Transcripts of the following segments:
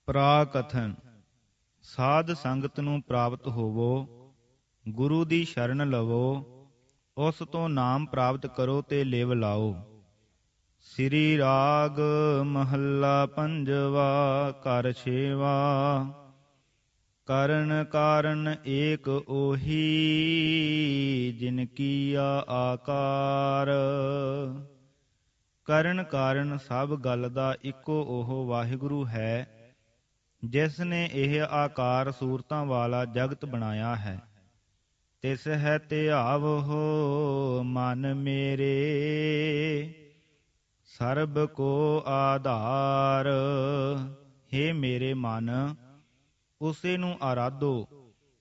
ਪ੍ਰਾਕਥਨ। ਸਾਧ ਸੰਗਤ ਨੂੰ ਪ੍ਰਾਪਤ ਹੋਵੋ, ਗੁਰੂ ਦੀ ਸ਼ਰਨ ਲਵੋ, ਉਸ ਤੋਂ ਨਾਮ ਪ੍ਰਾਪਤ ਕਰੋ ਤੇ ਲਿਵ ਲਾਓ। ਸ੍ਰੀ ਰਾਗ ਮਹੱਲਾ ਪੰਜਵਾ। ਘਰ ਛੇਵਾ। ਕਰਨ ਕਾਰਨ ਏਕ ਉਹੀ, ਜਿਨ ਕੀਆ ਆਕਾਰ। ਕਰਨ ਕਾਰਨ ਸਭ ਗੱਲ ਦਾ ਇੱਕੋ ਉਹ ਵਾਹਿਗੁਰੂ ਹੈ, ਜਿਸ ਨੇ ਇਹ ਆਕਾਰ ਸੂਰਤਾਂ ਵਾਲਾ ਜਗਤ ਬਣਾਇਆ ਹੈ। ਤਿਸ ਹੈ ਧਿਆਵਹੁ ਮਨ ਮੇਰੇ, ਸਰਬ ਕੋ ਆਧਾਰ। ਹੇ ਮੇਰੇ ਮਨ, ਉਸੇ ਨੂੰ ਆਰਾਧੋ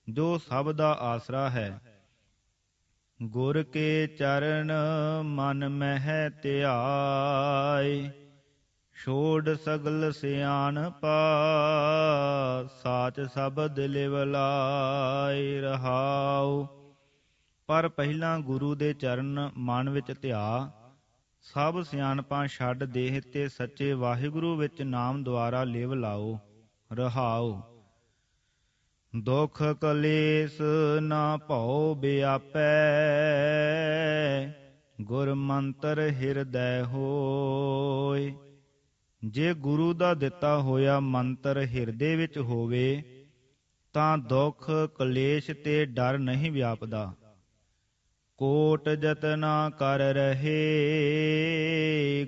ਜੋ ਸਭ ਦਾ ਆਸਰਾ ਹੈ। ਗੁਰ ਕੇ ਚਰਨ ਮਨ ਮਹਿ ਧਿਆਇ, ਛੋੜ ਸਗਲ ਸਿਆਣਪਾ, ਸਾਚ ਸ਼ਬਦ ਲਿਵ ਲਾਇ। ਰਹਾਉ। ਪਰ ਪਹਿਲਾਂ ਗੁਰੂ ਦੇ ਚਰਨ ਮਨ ਵਿੱਚ ਧਿਆ, ਸਭ ਸਿਆਣਪਾਂ ਛੱਡ ਦੇਹ ਤੇ ਸੱਚੇ ਵਾਹਿਗੁਰੂ ਵਿੱਚ ਨਾਮ ਦੁਆਰਾ ਲਿਵ ਲਾਓ। ਰਹਾਉ। ਦੁਖ ਕਲੇਸ਼ ਨਾ ਭਉ ਵਿਆਪੈ, ਗੁਰ ਮੰਤਰ ਹਿਰਦੈ ਹੋਇ। ਜੇ ਗੁਰੂ ਦਾ ਦਿੱਤਾ ਹੋਇਆ ਮੰਤਰ ਹਿਰਦੇ ਵਿੱਚ ਹੋਵੇ ਤਾਂ ਦੁੱਖ ਕਲੇਸ਼ ਤੇ ਡਰ ਨਹੀਂ ਵਿਆਪਦਾ। ਕੋਟ ਜਤਨਾ ਕਰ ਰਹੇ,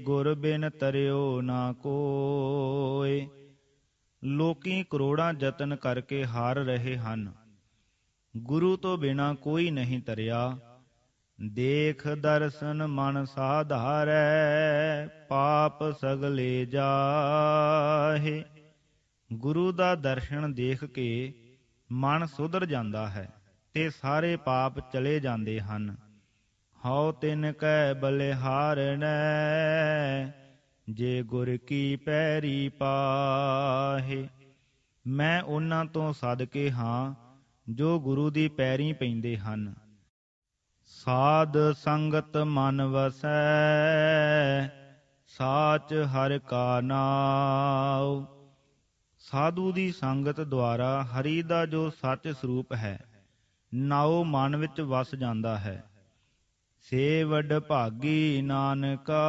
ਗੁਰ ਬਿਨ ਤਰਿਓ ਨਾ ਕੋਇ। ਲੋਕੀ ਕਰੋੜਾਂ ਯਤਨ ਕਰਕੇ ਹਾਰ ਰਹੇ ਹਨ, ਗੁਰੂ ਤੋਂ ਬਿਨਾ ਕੋਈ ਨਹੀਂ ਤਰਿਆ। ਦੇਖ ਦਰਸ਼ਨ ਮਨ ਸਾਧਾਰੈ, ਪਾਪ ਸਗਲੇ ਜਾਹੇ। ਗੁਰੂ ਦਾ ਦਰਸ਼ਨ ਦੇਖ ਕੇ ਮਨ ਸੁਧਰ ਜਾਂਦਾ ਹੈ ਤੇ ਸਾਰੇ ਪਾਪ ਚਲੇ ਜਾਂਦੇ ਹਨ। ਹਉ ਤਿਨ ਕੈ ਬਲਿਹਾਰਣੈ, ਜੇ ਗੁਰ ਕੀ ਪੈਰੀ ਪਾਹੇ। ਮੈਂ ਉਹਨਾਂ ਤੋਂ ਸਦਕੇ ਹਾਂ ਜੋ ਗੁਰੂ ਦੀ ਪੈਰੀ ਪੈਂਦੇ ਹਨ। ਸਾਧ ਸੰਗਤ ਮਨ ਵਸੈ, ਸਾਚ ਹਰਿ ਕਾ ਨਾਉ। ਸਾਧੂ ਦੀ ਸੰਗਤ ਦੁਆਰਾ ਹਰੀ ਦਾ ਜੋ ਸੱਚ ਸਰੂਪ ਹੈ, ਨਾਉ ਮਨ ਵਿੱਚ ਵਸ ਜਾਂਦਾ ਹੈ। ਸੇ ਵਡ ਭਾਗੀ ਨਾਨਕਾ,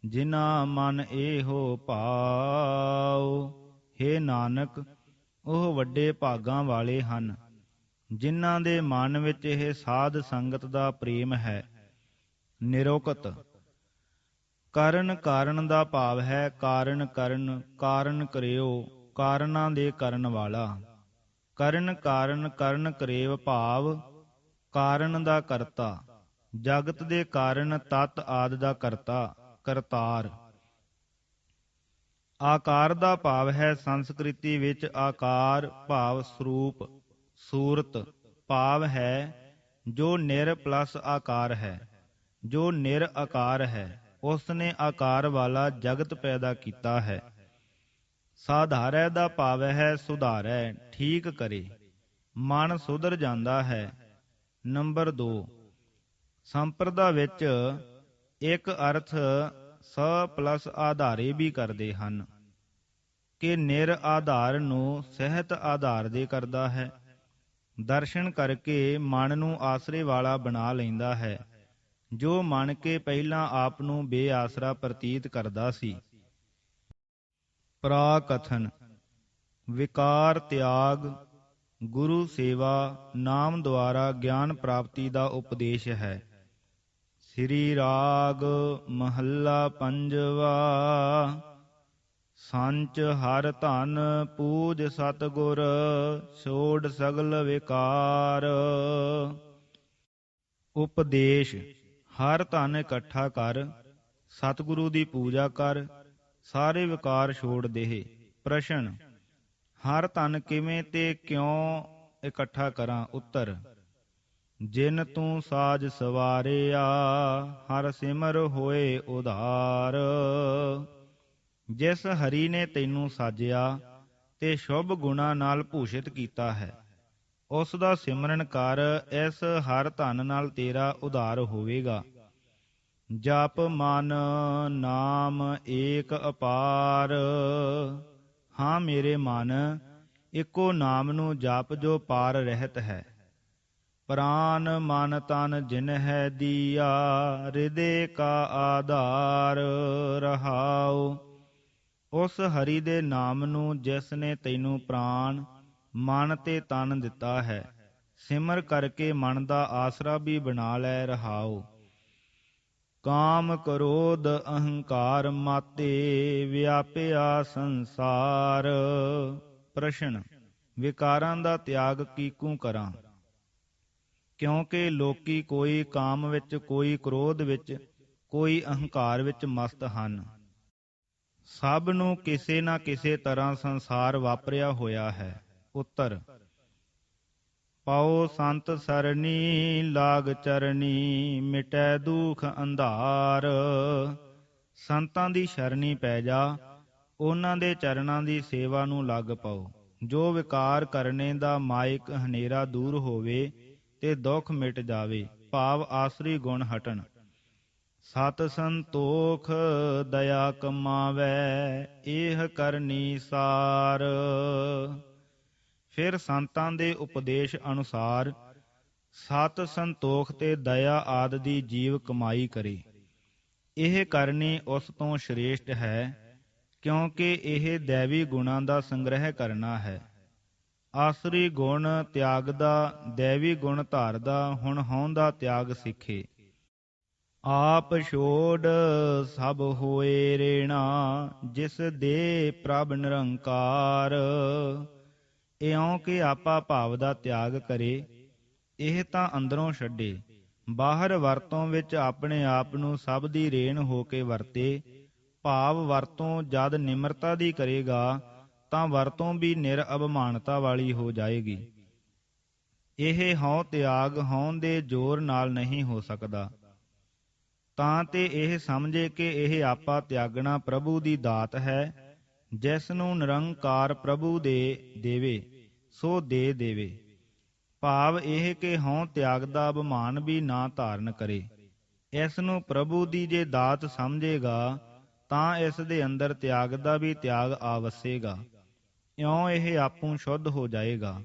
ਜਿਨਾ ਮਨ ਇਹੋ ਭਾਉ। ਹੇ ਨਾਨਕ, ਉਹ ਵੱਡੇ ਭਾਗਾਂ ਵਾਲੇ ਹਨ ਜਿਨ੍ਹਾਂ ਦੇ ਮਨ ਵਿੱਚ ਇਹ ਸਾਧ ਸੰਗਤ ਦਾ ਪ੍ਰੇਮ ਹੈ। ਨਿਰੁਕਤ। ਕਰਨ ਕਾਰਨ ਦਾ ਭਾਵ ਹੈ ਕਾਰਨ ਕਰਨ, ਕਾਰਨ ਕਰਿਓ, ਕਾਰਨਾਂ ਦੇ ਕਰਨ ਵਾਲਾ। ਕਰਨ ਕਾਰਨ ਕਰਨ ਕਰੇਵ ਭਾਵ ਕਾਰਨ ਦਾ ਕਰਤਾ, ਜਗਤ ਦੇ ਕਾਰਨ ਤਤ ਆਦਿ ਦਾ ਕਰਤਾ, ਕਰਤਾਰ। ਆਕਾਰ ਦਾ ਭਾਵ ਹੈ ਸੰਸਕ੍ਰਿਤੀ ਵਿੱਚ ਆਕਾਰ ਭਾਵ ਸਰੂਪ, ਸੂਰਤ ਭਾਵ ਹੈ ਜੋ ਨਿਰ ਪਲਸ ਆਕਾਰ ਹੈ। ਜੋ ਨਿਰ ਆਕਾਰ ਹੈ ਉਸ ਨੇ ਆਕਾਰ ਵਾਲਾ ਜਗਤ ਪੈਦਾ ਕੀਤਾ ਹੈ। ਸਾਧਾਰੈ ਦਾ ਭਾਵ ਹੈ ਸੁਧਾਰੈ, ਠੀਕ ਕਰੇ, ਮਨ ਸੁਧਰ ਜਾਂਦਾ ਹੈ। ਨੰਬਰ 2, ਸੰਪਰਦਾ ਵਿੱਚ ਇੱਕ ਅਰਥ ਸ ਪਲਸ ਆਧਾਰੇ ਵੀ ਕਰਦੇ ਹਨ ਕਿ ਨਿਰ ਆਧਾਰ ਨੂੰ ਸਹਿਤ ਆਧਾਰ ਦੇ ਕਰਦਾ ਹੈ। ਦਰਸ਼ਨ ਕਰਕੇ ਮਨ ਨੂੰ ਆਸਰੇ ਵਾਲਾ ਬਣਾ ਲੈਂਦਾ ਹੈ, ਜੋ ਮੰਨ ਕੇ ਪਹਿਲਾਂ ਆਪ ਨੂੰ ਬੇਆਸਰਾ ਪ੍ਰਤੀਤ ਕਰਦਾ ਸੀ। ਪ੍ਰਾਕਥਨ। ਵਿਕਾਰ ਤਿਆਗ, ਗੁਰੂ ਸੇਵਾ, ਨਾਮ ਦੁਆਰਾ ਗਿਆਨ ਪ੍ਰਾਪਤੀ ਦਾ ਉਪਦੇਸ਼ ਹੈ। ਸ੍ਰੀ ਰਾਗ ਮਹੱਲਾ ਪੰਜਵਾ। ਸੰਚ ਹਰ ਧਨ ਪੂਜ ਸਤਿਗੁਰ, ਛੋੜ ਸਗਲ ਵਿਕਾਰ। ਉਪਦੇਸ਼। ਹਰ ਧਨ ਇਕੱਠਾ ਕਰ, ਸਤਿਗੁਰੂ ਦੀ ਪੂਜਾ ਕਰ, ਸਾਰੇ ਵਿਕਾਰ ਛੋੜ ਦੇਹ। ਪ੍ਰਸ਼ਨ। ਹਰ ਧਨ ਕਿਵੇਂ ਤੇ ਕਿਉਂ ਇਕੱਠਾ ਕਰਾਂ? ਉੱਤਰ। ਜਿਨ ਤੂੰ ਸਾਜ ਸਵਾਰਿਆ, ਹਰ ਸਿਮਰ ਹੋਏ ਉਧਾਰ। ਜਿਸ ਹਰੀ ਨੇ ਤੈਨੂੰ ਸਾਜਿਆ ਤੇ ਸ਼ੁਭ ਗੁਣਾ ਨਾਲ ਭੂਸ਼ਿਤ ਕੀਤਾ ਹੈ, ਉਸ ਦਾ ਸਿਮਰਨ ਕਰ, ਇਸ ਹਰ ਧਨ ਨਾਲ ਤੇਰਾ ਉਧਾਰ ਹੋਵੇਗਾ। ਜਪ ਮਨ ਨਾਮ ਏਕ ਅਪਾਰ, ਹਾਂ ਮੇਰੇ ਮਨ, ਇੱਕੋ ਨਾਮ ਨੂੰ ਜਪ ਜੋ ਪਾਰ ਰਹਿਤ ਹੈ। ਪ੍ਰਾਨ ਮਨ ਤਨ ਜਿਨ ਹੈ ਦੀਆ, ਹਿਰਦੇ ਕਾ ਆਧਾਰ ਰਹਾਉ। ਉਸ ਹਰੀ ਦੇ ਨਾਮ ਨੂੰ ਜਿਸ ਨੇ ਤੈਨੂੰ ਪ੍ਰਾਣ ਮਨ ਤੇ ਤਨ ਦਿੱਤਾ ਹੈ, ਸਿਮਰ ਕਰਕੇ ਮਨ ਦਾ ਆਸਰਾ ਵੀ ਬਣਾ ਲੈ ਰਹਾਉ। ਕਾਮ ਕ੍ਰੋਧ ਅਹੰਕਾਰ ਮਾਤੇ, ਵਿਆਪਿਆ ਸੰਸਾਰ। ਪ੍ਰਸ਼ਨ, ਵਿਕਾਰਾਂ ਦਾ ਤਿਆਗ ਕੀਕੂ ਕਰਾਂ? ਕਿਉਂਕਿ ਲੋਕੀ ਕੋਈ ਕਾਮ ਵਿੱਚ, ਕੋਈ ਕ੍ਰੋਧ ਵਿੱਚ, ਕੋਈ ਅਹੰਕਾਰ ਵਿੱਚ ਮਸਤ ਹਨ। ਸਭ ਨੂੰ ਕਿਸੇ ਨਾ ਕਿਸੇ ਤਰ੍ਹਾਂ ਸੰਸਾਰ ਵਾਪਰਿਆ ਹੋਇਆ ਹੈ। ਉੱਤਰ, ਪਾਉ ਸੰਤ ਸਰਣੀ ਲਾਗ ਚਰਣੀ, ਮਿਟੈ ਦੁਖ ਅੰਧਾਰ। ਸੰਤਾਂ ਦੀ ਸ਼ਰਣੀ ਪੈ ਜਾ, ਉਹਨਾਂ ਦੇ ਚਰਨਾਂ ਦੀ ਸੇਵਾ ਨੂੰ ਲੱਗ ਪਾਓ। ਜੋ ਵਿਕਾਰ ਕਰਨੇ ਦਾ ਮਾਇਕ ਹਨੇਰਾ ਦੂਰ ਹੋਵੇ ਤੇ ਦੁੱਖ ਮਿਟ ਜਾਵੇ, ਭਾਵ ਆਸਰੀ ਗੁਣ ਹਟਣ। ਸਤ ਸੰਤੋਖ ਦਇਆ ਕਮਾਵੈ, ਇਹ ਕਰਨੀ ਸਾਰ। ਫਿਰ ਸੰਤਾਂ ਦੇ ਉਪਦੇਸ਼ ਅਨੁਸਾਰ ਸਤ ਸੰਤੋਖ ਤੇ ਦਇਆ ਆਦਿ ਦੀ ਜੀਵ ਕਮਾਈ ਕਰੇ। ਇਹ ਕਰਨੀ ਉਸ ਤੋਂ ਸ਼੍ਰੇਸ਼ਟ ਹੈ, ਕਿਉਂਕਿ ਇਹ ਦੈਵੀ ਗੁਣਾਂ ਦਾ ਸੰਗ੍ਰਹਿ ਕਰਨਾ ਹੈ। ਆਸਰੀ ਗੁਣ ਤਿਆਗਦਾ, ਦੈਵੀ ਗੁਣ ਧਾਰਦਾ, ਹੁਣ ਹਉ ਦਾ ਤਿਆਗ ਸਿੱਖੇ। ਆਪ ਛੋੜ ਸਭ ਹੋਏ ਰੇਣਾ, ਜਿਸ ਦੇ ਪ੍ਰਭ ਨਿਰੰਕਾਰ। ਇਉਂ ਕਿ ਆਪਾ ਭਾਵ ਦਾ ਤਿਆਗ ਕਰੇ, ਇਹ ਤਾਂ ਅੰਦਰੋਂ ਛੱਡੇ। ਬਾਹਰ ਵਰਤੋਂ ਵਿੱਚ ਆਪਣੇ ਆਪ ਨੂੰ ਸਭ ਦੀ ਰੇਣ ਹੋ ਕੇ ਵਰਤੇ। ਭਾਵ ਵਰਤੋਂ ਜਦ ਨਿਮਰਤਾ ਦੀ ਕਰੇਗਾ ਤਾਂ ਵਰਤੋਂ ਵੀ ਨਿਰ-ਅਭਿਮਾਨਤਾ ਵਾਲੀ ਹੋ ਜਾਏਗੀ। ਇਹ ਹਉ ਤਿਆਗ ਹਉ ਦੇ ਜ਼ੋਰ ਨਾਲ ਨਹੀਂ ਹੋ ਸਕਦਾ। ਤਾਂ ਤੇ ਇਹ ਸਮਝੇ ਕਿ ਇਹ ਆਪਾ ਤਿਆਗਣਾ ਪ੍ਰਭੂ ਦੀ ਦਾਤ ਹੈ, ਜਿਸ ਨੂੰ ਨਿਰੰਕਾਰ ਪ੍ਰਭੂ ਦੇ ਦੇਵੇ ਸੋ ਦੇ ਦੇਵੇ। ਭਾਵ ਇਹ ਕਿ ਹਉ ਤਿਆਗ ਦਾ ਅਭਿਮਾਨ ਵੀ ਨਾ ਧਾਰਨ ਕਰੇ। ਇਸ ਨੂੰ ਪ੍ਰਭੂ ਦੀ ਜੇ ਦਾਤ ਸਮਝੇਗਾ ਤਾਂ ਇਸ ਦੇ ਅੰਦਰ ਤਿਆਗ ਦਾ ਵੀ ਤਿਆਗ ਆ ਵਸੇਗਾ। ਇਉਂ ਇਹ ਆਪੂ ਸ਼ੁੱਧ ਹੋ ਜਾਏਗਾ।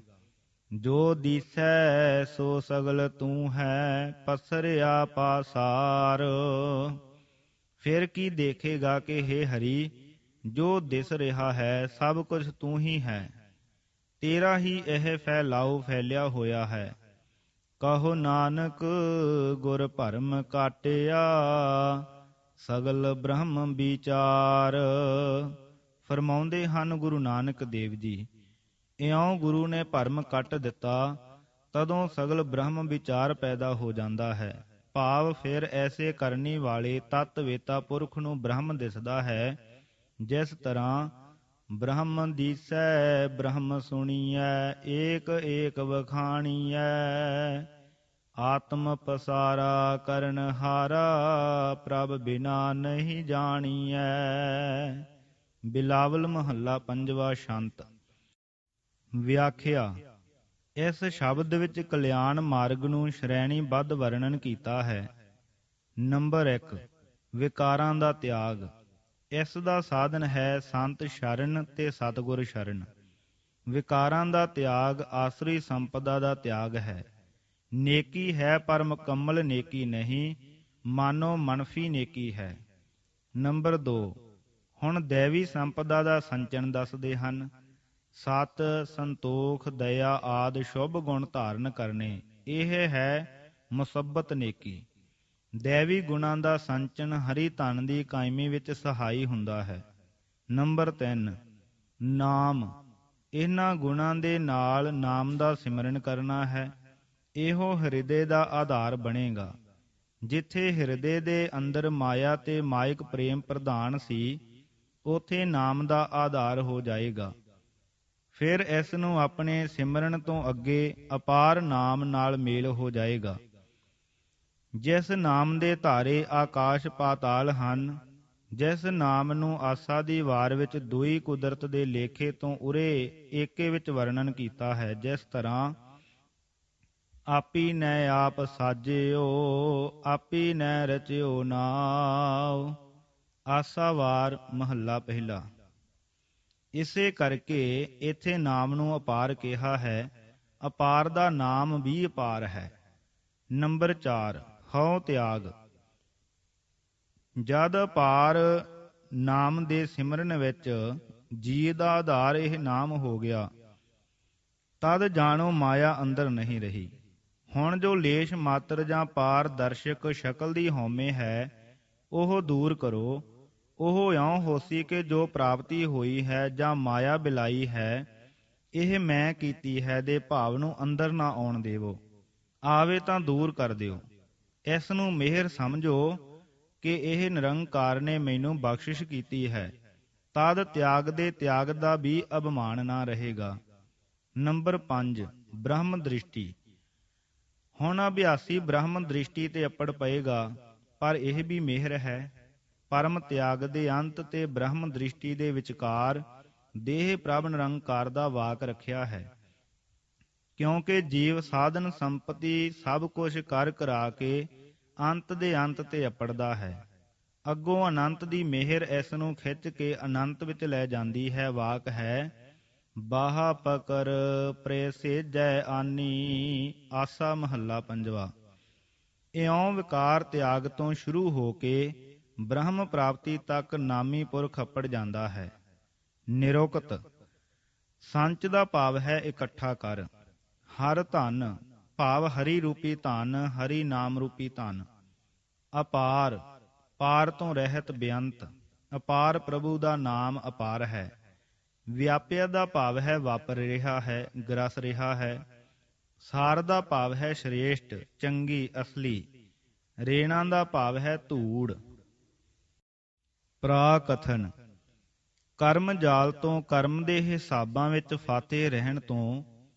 ਜੋ ਦੀਸੈ ਸੋ ਸਗਲ ਤੂੰ ਹੈ, ਪਸਰਿਆ ਪਾਸਾਰ। ਫਿਰ ਕੀ ਦੇਖੇਗਾ ਕਿ ਹੇ ਹਰੀ, ਜੋ ਦਿਸ ਰਿਹਾ ਹੈ ਸਭ ਕੁਝ ਤੂੰ ਹੀ ਹੈ। ਤੇਰਾ ਹੀ ਇਹ ਫੈਲਾਉ ਫੈਲਿਆ ਹੋਇਆ ਹੈ। ਕਹੋ ਨਾਨਕ ਗੁਰ ਭਰਮ ਕਾਟਿਆ, ਸਗਲ ਬ੍ਰਹਮ ਵਿਚਾਰ। ਫਰਮਾਉਂਦੇ ਹਨ ਗੁਰੂ ਨਾਨਕ ਦੇਵ ਜੀ, ਇਉਂ ਗੁਰੂ ਨੇ ਭਰਮ ਕੱਟ ਦਿੱਤਾ, ਤਦੋਂ ਸਗਲ ਬ੍ਰਹਮ ਵਿਚਾਰ ਪੈਦਾ ਹੋ ਜਾਂਦਾ ਹੈ। ਭਾਵ ਫਿਰ ਐਸੇ ਕਰਨੀ ਵਾਲੇ ਤਤ ਵੇਤਾ ਪੁਰਖ ਨੂੰ ਬ੍ਰਹਮ ਦਿਸਦਾ ਹੈ। ਜਿਸ ਤਰ੍ਹਾਂ ਬ੍ਰਹਮ ਦੀਸੈ ਬ੍ਰਹਮ ਸੁਣੀਐ, ਏਕ ਏਕ ਵਖਾਣੀਐ। ਆਤਮ ਪਸਾਰਾ ਕਰਨ ਹਾਰਾ, ਪ੍ਰਭ ਬਿਨਾ ਨਹੀਂ ਜਾਣੀਐ। ਬਿਲਾਵਲ ਮਹੱਲਾ ਪੰਜਵਾ ਸ਼ੰਤ। ਵਿਆਖਿਆ, ਇਸ ਸ਼ਬਦ ਵਿੱਚ ਕਲਿਆਣ ਮਾਰਗ ਨੂੰ ਸ਼੍ਰੇਣੀਬੱਧ ਵਰਣਨ ਕੀਤਾ ਹੈ। ਨੰਬਰ 1, ਵਿਕਾਰਾਂ ਦਾ ਤਿਆਗ। ਇਸ ਦਾ ਸਾਧਨ ਹੈ ਸੰਤ ਸ਼ਰਨ ਤੇ ਸਤਿਗੁਰ ਸ਼ਰਨ। ਵਿਕਾਰਾਂ ਦਾ ਤਿਆਗ ਆਸਰੀ ਸੰਪਦਾ ਦਾ ਤਿਆਗ ਹੈ। ਨੇਕੀ ਹੈ ਪਰ ਮੁਕੰਮਲ ਨੇਕੀ ਨਹੀਂ, ਮਾਨੋ ਮਨਫੀ ਨੇਕੀ ਹੈ। ਨੰਬਰ 2, ਹੁਣ ਦੈਵੀ ਸੰਪਦਾ ਦਾ ਸੰਚਨ ਦੱਸਦੇ ਹਨ। ਸਤ ਸੰਤੋਖ ਦਇਆ ਆਦਿ ਸ਼ੁਭ ਗੁਣ ਧਾਰਨ ਕਰਨੇ, ਇਹ ਹੈ ਮੁਸੱਬਤ ਨੇਕੀ। ਦੈਵੀ ਗੁਣਾਂ ਦਾ ਸੰਚਨ ਹਰੀ ਧਨ ਦੀ ਕਾਇਮੀ ਵਿੱਚ ਸਹਾਈ ਹੁੰਦਾ ਹੈ। ਨੰਬਰ 3, ਨਾਮ। ਇਹਨਾਂ ਗੁਣਾਂ ਦੇ ਨਾਲ ਨਾਮ ਦਾ ਸਿਮਰਨ ਕਰਨਾ ਹੈ। ਇਹੋ ਹਿਰਦੇ ਦਾ ਆਧਾਰ ਬਣੇਗਾ। ਜਿੱਥੇ ਹਿਰਦੇ ਦੇ ਅੰਦਰ ਮਾਇਆ ਤੇ ਮਾਇਕ ਪ੍ਰੇਮ ਪ੍ਰਧਾਨ ਸੀ, ਉਥੇ ਨਾਮ ਦਾ ਆਧਾਰ ਹੋ ਜਾਏਗਾ। ਫਿਰ ਇਸ ਨੂੰ ਆਪਣੇ ਸਿਮਰਨ ਤੋਂ ਅੱਗੇ ਅਪਾਰ ਨਾਮ ਨਾਲ ਮੇਲ ਹੋ ਜਾਏਗਾ। ਜਿਸ ਨਾਮ ਦੇ ਧਾਰੇ ਆਕਾਸ਼ ਪਾਤਾਲ ਹਨ, ਜਿਸ ਨਾਮ ਨੂੰ ਆਸਾ ਦੀ ਵਾਰ ਵਿੱਚ ਦੁਈ ਕੁਦਰਤ ਦੇ ਲੇਖੇ ਤੋਂ ਉਰੇ ਏਕੇ ਵਿੱਚ ਵਰਣਨ ਕੀਤਾ ਹੈ। ਜਿਸ ਤਰ੍ਹਾਂ ਆਪੀ ਨੈ ਆਪ ਸਾਜਿਓ, ਆਪੀ ਨੈ ਰਚਿਓ ਨਾਉ। ਆਸਾ ਵਾਰ ਮਹੱਲਾ ਪਹਿਲਾ। ਇਸੇ ਕਰਕੇ ਇੱਥੇ ਨਾਮ ਨੂੰ ਅਪਾਰ ਕਿਹਾ ਹੈ। ਅਪਾਰ ਦਾ ਨਾਮ ਵੀ ਅਪਾਰ ਹੈ। ਨੰਬਰ 4 ਹਉ ਤਿਆਗ। ਜਦ ਅਪਾਰ ਨਾਮ ਦੇ ਸਿਮਰਨ ਵਿੱਚ ਜੀ ਦਾ ਆਧਾਰ ਇਹ ਨਾਮ ਹੋ ਗਿਆ, ਤਦ ਜਾਣੋ ਮਾਇਆ ਅੰਦਰ ਨਹੀਂ ਰਹੀ। ਹੁਣ ਜੋ ਲੇਸ਼ ਮਾਤਰ ਜਾਂ ਪਾਰਦਰਸ਼ਕ ਸ਼ਕਲ ਦੀ ਹਉਮੈ ਹੈ, ਉਹ ਦੂਰ ਕਰੋ। ਉਹ ਇਉਂ ਹੋਸੀ ਕਿ ਜੋ ਪ੍ਰਾਪਤੀ ਹੋਈ ਹੈ ਜਾਂ ਮਾਇਆ ਬਿਲਾਈ ਹੈ, ਇਹ ਮੈਂ ਕੀਤੀ ਹੈ ਦੇ ਭਾਵ ਨੂੰ ਅੰਦਰ ਨਾ ਆਉਣ ਦੇਵੋ। ਆਵੇ ਤਾਂ ਦੂਰ ਕਰ ਦਿਓ। ਇਸ ਨੂੰ ਮਿਹਰ ਸਮਝੋ ਕਿ ਇਹ ਨਿਰੰਕਾਰ ਨੇ ਮੈਨੂੰ ਬਖਸ਼ਿਸ਼ ਕੀਤੀ ਹੈ। ਤਦ ਤਿਆਗ ਦੇ ਤਿਆਗ ਦਾ ਵੀ ਅਭਿਮਾਨ ਨਾ ਰਹੇਗਾ। ਨੰਬਰ 5 ਬ੍ਰਹਮ ਦ੍ਰਿਸ਼ਟੀ। ਹੁਣ ਅਭਿਆਸੀ ਬ੍ਰਹਮ ਦ੍ਰਿਸ਼ਟੀ ਤੇ ਅੱਪੜ ਪਏਗਾ, ਪਰ ਇਹ ਵੀ ਮਿਹਰ ਹੈ। ਪਰਮ ਤਿਆਗ ਦੇ ਅੰਤ ਤੇ ਬ੍ਰਹਮ ਦ੍ਰਿਸ਼ਟੀ ਦੇ ਵਿਚਕਾਰ ਦੇਹ ਪ੍ਰਭ ਨਿਰੰਕਾਰ ਦਾ ਵਾਕ ਰੱਖਿਆ ਹੈ। ਕਿਉਂਕਿ ਜੀਵ ਸਾਧਨ ਸੰਪਤੀ ਸਭ ਕੁਝ ਕਰ ਕਰਾ ਕੇ ਅੰਤ ਦੇ ਅੰਤ ਤੇ ਅੱਪੜਦਾ ਹੈ। ਅੱਗੋਂ ਅਨੰਤ ਦੀ ਮਿਹਰ ਇਸ ਨੂੰ ਖਿੱਚ ਕੇ ਅਨੰਤ ਵਿੱਚ ਲੈ ਜਾਂਦੀ ਹੈ। ਵਾਕ ਹੈ ਬਾਹਾ ਪਕਰ ਪ੍ਰੇਸੇਜੈ ਆਨੀ। ਆਸਾ ਮਹੱਲਾ ਪੰਜਵਾ। ਇਉਂ ਵਿਕਾਰ ਤਿਆਗ ਤੋਂ ਸ਼ੁਰੂ ਹੋ ਕੇ ਬ੍ਰਹਮ ਪ੍ਰਾਪਤੀ ਤੱਕ ਨਾਮੀ ਪੁਰਖ ਅੱਪੜ ਜਾਂਦਾ ਹੈ। ਨਿਰੁਕਤ। ਸੰਚ ਦਾ ਭਾਵ ਹੈ ਇਕੱਠਾ ਕਰ। ਹਰ ਧਨ ਭਾਵ ਹਰੀ ਰੂਪੀ ਧਨ, ਹਰੀ ਨਾਮ ਰੂਪੀ ਧਨ। ਅਪਾਰ ਪਾਰ ਤੋਂ ਰਹਿਤ ਬੇਅੰਤ। ਅਪਾਰ ਪ੍ਰਭੂ ਦਾ ਨਾਮ ਅਪਾਰ ਹੈ। ਵਿਆਪਿਆ ਦਾ ਭਾਵ ਹੈ ਵਾਪਰ ਰਿਹਾ ਹੈ, ਗ੍ਰਸ ਰਿਹਾ ਹੈ। ਸਾਰ ਦਾ ਭਾਵ ਹੈ ਸ਼੍ਰੇਸ਼ਟ, ਚੰਗੀ, ਅਸਲੀ। ਰੇਣਾ ਦਾ ਭਾਵ ਹੈ ਧੂੜ। ਪ੍ਰਾਕਥਨ। ਕਰਮ ਜਾਲ ਤੋਂ, ਕਰਮ ਦੇ ਹਿਸਾਬਾਂ ਵਿੱਚ ਫਾਤੇ ਰਹਿਣ ਤੋਂ,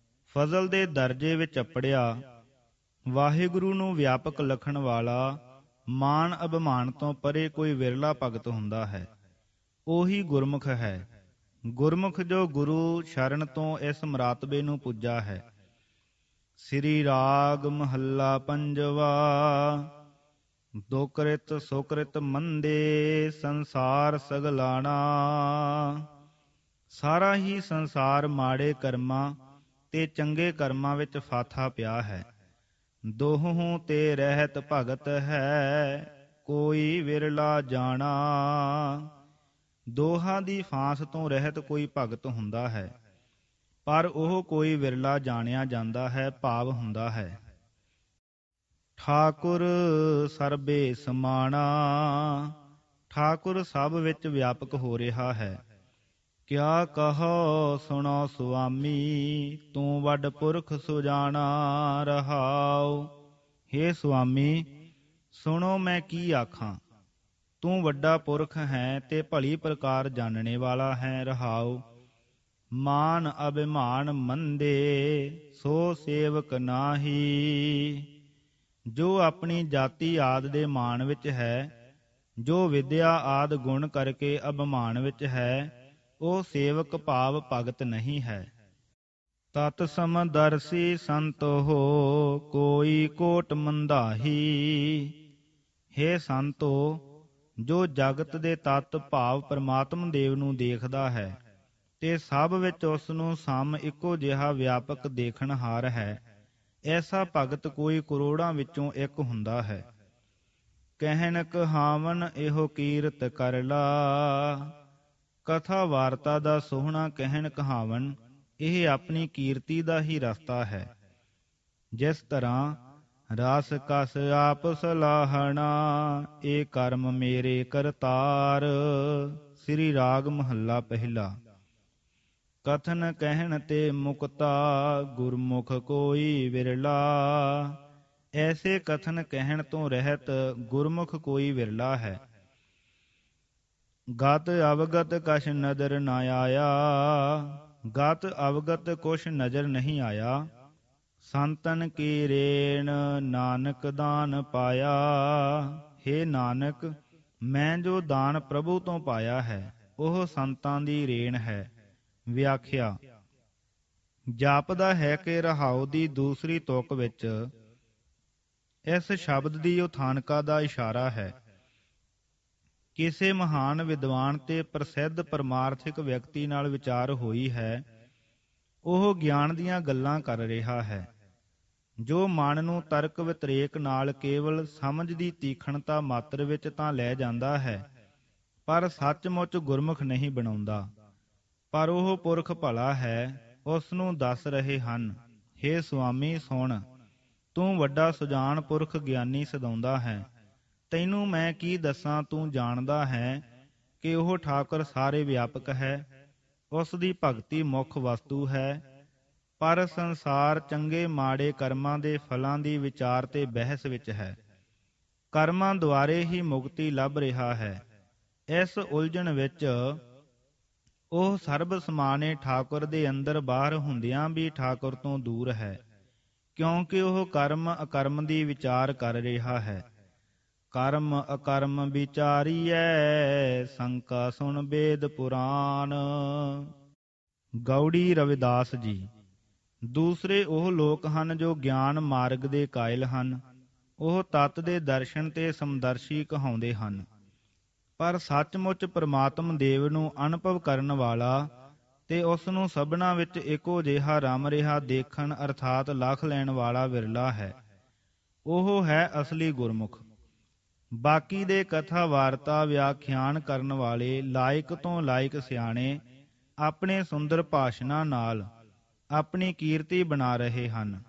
ਫਜ਼ਲ ਦੇ ਦਰਜੇ ਵਿੱਚ ਅੱਪੜਿਆ ਵਾਹਿਗੁਰੂ ਨੂੰ ਵਿਆਪਕ ਲਖਣ ਵਾਲਾ ਮਾਨ ਅਭਿਮਾਨ ਤੋਂ ਪਰੇ ਕੋਈ ਵਿਰਲਾ ਭਗਤ ਹੁੰਦਾ ਹੈ। ਉਹੀ ਗੁਰਮੁਖ ਹੈ। ਗੁਰਮੁਖ ਜੋ ਗੁਰੂ ਸ਼ਰਨ ਤੋਂ ਇਸ ਮਰਾਤਬੇ ਨੂੰ ਪੁੱਜਾ ਹੈ। ਸ੍ਰੀ ਰਾਗ ਮਹੱਲਾ ਪੰਜਵਾ। ਦੁਕ੍ਰਿਤ ਸੁਕ੍ਰਿਤ ਮੰਦੇ ਸੰਸਾਰ ਸਗਲਾਣਾ। ਸਾਰਾ ਹੀ ਸੰਸਾਰ ਮਾੜੇ ਕਰਮਾਂ ਤੇ ਚੰਗੇ ਕਰਮਾਂ ਵਿੱਚ ਫਾਥਾ ਪਿਆ ਹੈ। ਦੋਹੋਂ ਤੇ ਰਹਿਤ ਭਗਤ ਹੈ, ਕੋਈ ਵਿਰਲਾ ਜਾਣਾ। ਦੋਹਾਂ ਦੀ ਫਾਂਸ ਤੋਂ ਰਹਿਤ ਕੋਈ ਭਗਤ ਹੁੰਦਾ ਹੈ, ਪਰ ਉਹ ਕੋਈ ਵਿਰਲਾ ਜਾਣਿਆ ਜਾਂਦਾ ਹੈ, ਭਾਵ ਹੁੰਦਾ ਹੈ। ਠਾਕੁਰ ਸਰਬੇ ਸਮਾਣਾ। ਠਾਕੁਰ ਸਭ ਵਿੱਚ ਵਿਆਪਕ ਹੋ ਰਿਹਾ ਹੈ। ਕਿਆ ਕਹੋ ਸੁਣੋ ਸੁਆਮੀ, ਤੂੰ ਵੱਡ ਪੁਰਖ ਸੁਜਾਣਾ। ਰਹਾਉ। ਹੇ ਸੁਆਮੀ, ਸੁਣੋ ਮੈਂ ਕੀ ਆਖਾਂ। ਤੂੰ ਵੱਡਾ ਪੁਰਖ ਹੈ ਤੇ ਭਲੀ ਪ੍ਰਕਾਰ ਜਾਣਨੇ ਵਾਲਾ ਹੈ। ਰਹਾਉ। ਮਾਨ ਅਭਿਮਾਨ ਮੰਦੇ ਸੋ ਸੇਵਕ ਨਾਹੀ। ਜੋ ਆਪਣੀ ਜਾਤੀ ਆਦਿ ਦੇ ਮਾਣ ਵਿੱਚ ਹੈ, ਜੋ ਵਿਦਿਆ ਆਦਿ ਗੁਣ ਕਰਕੇ ਅਭਿਮਾਨ ਵਿੱਚ ਹੈ, ਉਹ ਸੇਵਕ ਭਾਵ ਭਗਤ ਨਹੀਂ ਹੈ। ਤਤ ਸਮਦਰਸੀ ਸੰਤ ਹੋ, ਕੋਈ ਕੋਟ ਮੰਦਾਹੀ। ਹੇ ਸੰਤੋ, ਜੋ ਜਗਤ ਦੇ ਤੱਤ ਭਾਵ ਪਰਮਾਤਮ ਦੇਵ ਨੂੰ ਦੇਖਦਾ ਹੈ ਤੇ ਸਭ ਵਿੱਚ ਉਸ ਨੂੰ ਸਮ ਇੱਕੋ ਜਿਹਾ ਵਿਆਪਕ ਦੇਖਣਹਾਰ ਹੈ, ਐਸਾ ਭਗਤ ਕੋਈ ਕਰੋੜਾਂ ਵਿੱਚੋਂ ਇੱਕ ਹੁੰਦਾ ਹੈ। ਕਹਿਣ ਕਹਾਵਨ ਇਹੋ ਕੀਰਤ ਕਰ ਲਾ। ਕਥਾ ਵਾਰਤਾ ਦਾ ਸੋਹਣਾ ਕਹਿਣ ਕਹਾਵਨ ਇਹ ਆਪਣੀ ਕੀਰਤੀ ਦਾ ਹੀ ਰਸਤਾ ਹੈ। ਜਿਸ ਤਰ੍ਹਾਂ ਰਸ ਕਸ ਆਪ ਸਲਾਹਣਾ, ਇਹ ਕਰਮ ਮੇਰੇ ਕਰਤਾਰ। ਸ੍ਰੀ ਰਾਗ ਮਹੱਲਾ ਪਹਿਲਾ। ਕਥਨ ਕਹਿਣ ਤੇ ਮੁਕਤਾ, ਗੁਰਮੁਖ ਕੋਈ ਵਿਰਲਾ। ਐਸੇ ਕਥਨ ਕਹਿਣ ਤੋਂ ਰਹਿਤ ਗੁਰਮੁਖ ਕੋਈ ਵਿਰਲਾ ਹੈ। ਗਤ ਅਵਗਤ ਕਛ ਨਦਰ ਨਾ ਆਇਆ। ਗਤ ਅਵਗਤ ਕੁਛ ਨਜ਼ਰ ਨਹੀਂ ਆਇਆ। ਸੰਤਨ ਕੀ ਰੇਣ ਨਾਨਕ ਦਾਨ ਪਾਇਆ। ਹੇ ਨਾਨਕ, ਮੈਂ ਜੋ ਦਾਨ ਪ੍ਰਭੂ ਤੋਂ ਪਾਇਆ ਹੈ, ਉਹ ਸੰਤਾਂ ਦੀ ਰੇਣ ਹੈ। ਵਿਆਖਿਆ। ਜਾਪਦਾ ਹੈ ਕਿ ਰਹਾਉ ਦੀ ਦੂਸਰੀ ਤੁਕ ਵਿੱਚ ਇਸ ਸ਼ਬਦ ਦੀ ਉਥਾਨਕਾ ਦਾ ਇਸ਼ਾਰਾ ਹੈ। ਕਿਸੇ ਮਹਾਨ ਵਿਦਵਾਨ ਤੇ ਪ੍ਰਸਿੱਧ ਪਰਮਾਰਥਿਕ ਵਿਅਕਤੀ ਨਾਲ ਵਿਚਾਰ ਹੋਈ ਹੈ। ਉਹ ਗਿਆਨ ਦੀਆਂ ਗੱਲਾਂ ਕਰ ਰਿਹਾ ਹੈ। ਜੋ ਮਨ ਨੂੰ ਤਰਕ ਵਿਤਰੇਕ ਨਾਲ ਕੇਵਲ ਸਮਝ ਦੀ ਤੀਖਣਤਾ ਮਾਤਰ ਵਿੱਚ ਤਾਂ ਲੈ ਜਾਂਦਾ ਹੈ, ਪਰ ਸੱਚਮੁੱਚ ਗੁਰਮੁਖ ਨਹੀਂ ਬਣਾਉਂਦਾ। ਪਰ ਉਹ ਪੁਰਖ ਭਲਾ ਹੈ, ਉਸ ਨੂੰ ਦੱਸ ਰਹੇ ਹਨ, ਹੇ ਸੁਆਮੀ ਸੁਣ, ਤੂੰ ਵੱਡਾ ਸੁਜਾਨ ਪੁਰਖ ਗਿਆਨੀ ਸਦਾਉਂਦਾ ਹੈ। ਤੈਨੂੰ ਮੈਂ ਕੀ ਦੱਸਾਂ, ਤੂੰ ਜਾਣਦਾ ਹੈ ਕਿ ਉਹ ਠਾਕੁਰ ਸਾਰੇ ਵਿਆਪਕ ਹੈ, ਉਸ ਦੀ ਭਗਤੀ ਮੁੱਖ ਵਸਤੂ ਹੈ। ਪਰ ਸੰਸਾਰ ਚੰਗੇ ਮਾੜੇ ਕਰਮਾਂ ਦੇ ਫਲਾਂ ਦੀ ਵਿਚਾਰ ਤੇ ਬਹਿਸ ਵਿੱਚ ਹੈ। ਕਰਮਾਂ ਦੁਆਰੇ ਹੀ ਮੁਕਤੀ ਲੱਭ ਰਿਹਾ ਹੈ। ਇਸ ਉਲਝਣ ਵਿੱਚ ਉਹ ਸਰਬ ਸਮਾਨੇ ਠਾਕੁਰ ਦੇ ਅੰਦਰ ਬਾਹਰ ਹੁੰਦਿਆਂ ਵੀ ਠਾਕੁਰ ਤੋਂ ਦੂਰ ਹੈ, ਕਿਉਂਕਿ ਉਹ ਕਰਮ ਅਕਰਮ ਦੀ ਵਿਚਾਰ ਕਰ ਰਿਹਾ ਹੈ। ਕਰਮ ਅਕਰਮ ਵਿਚਾਰੀਐ, ਸੰਕਾ ਸੁਣ ਵੇਦ ਪੁਰਾਨ। ਗੌੜੀ ਰਵਿਦਾਸ ਜੀ। ਦੂਸਰੇ ਉਹ ਲੋਕ ਹਨ ਜੋ ਗਿਆਨ ਮਾਰਗ ਦੇ ਕਾਇਲ ਹਨ। ਉਹ ਤਤ ਦੇ ਦਰਸ਼ਨ ਤੇ ਸਮਦਰਸ਼ੀ ਕਹਾਉਂਦੇ ਹਨ, ਪਰ ਸੱਚਮੁੱਚ ਪ੍ਰਮਾਤਮ ਦੇਵ ਨੂੰ ਅਨੁਭਵ ਕਰਨ ਵਾਲਾ ਤੇ ਉਸ ਨੂੰ ਸਭਨਾਂ ਵਿੱਚ ਇੱਕੋ ਜਿਹਾ ਰਮ ਰਿਹਾ ਦੇਖਣ ਅਰਥਾਤ ਲਖ ਲੈਣ ਵਾਲਾ ਵਿਰਲਾ ਹੈ। ਉਹ ਹੈ ਅਸਲੀ ਗੁਰਮੁਖ। ਬਾਕੀ ਦੇ ਕਥਾ ਵਾਰਤਾ ਵਿਆਖਿਆਨ ਕਰਨ ਵਾਲੇ ਲਾਇਕ ਤੋਂ ਲਾਇਕ ਸਿਆਣੇ ਆਪਣੇ ਸੁੰਦਰ ਭਾਸ਼ਣਾਂ ਨਾਲ ਆਪਣੀ ਕੀਰਤੀ ਬਣਾ ਰਹੇ ਹਨ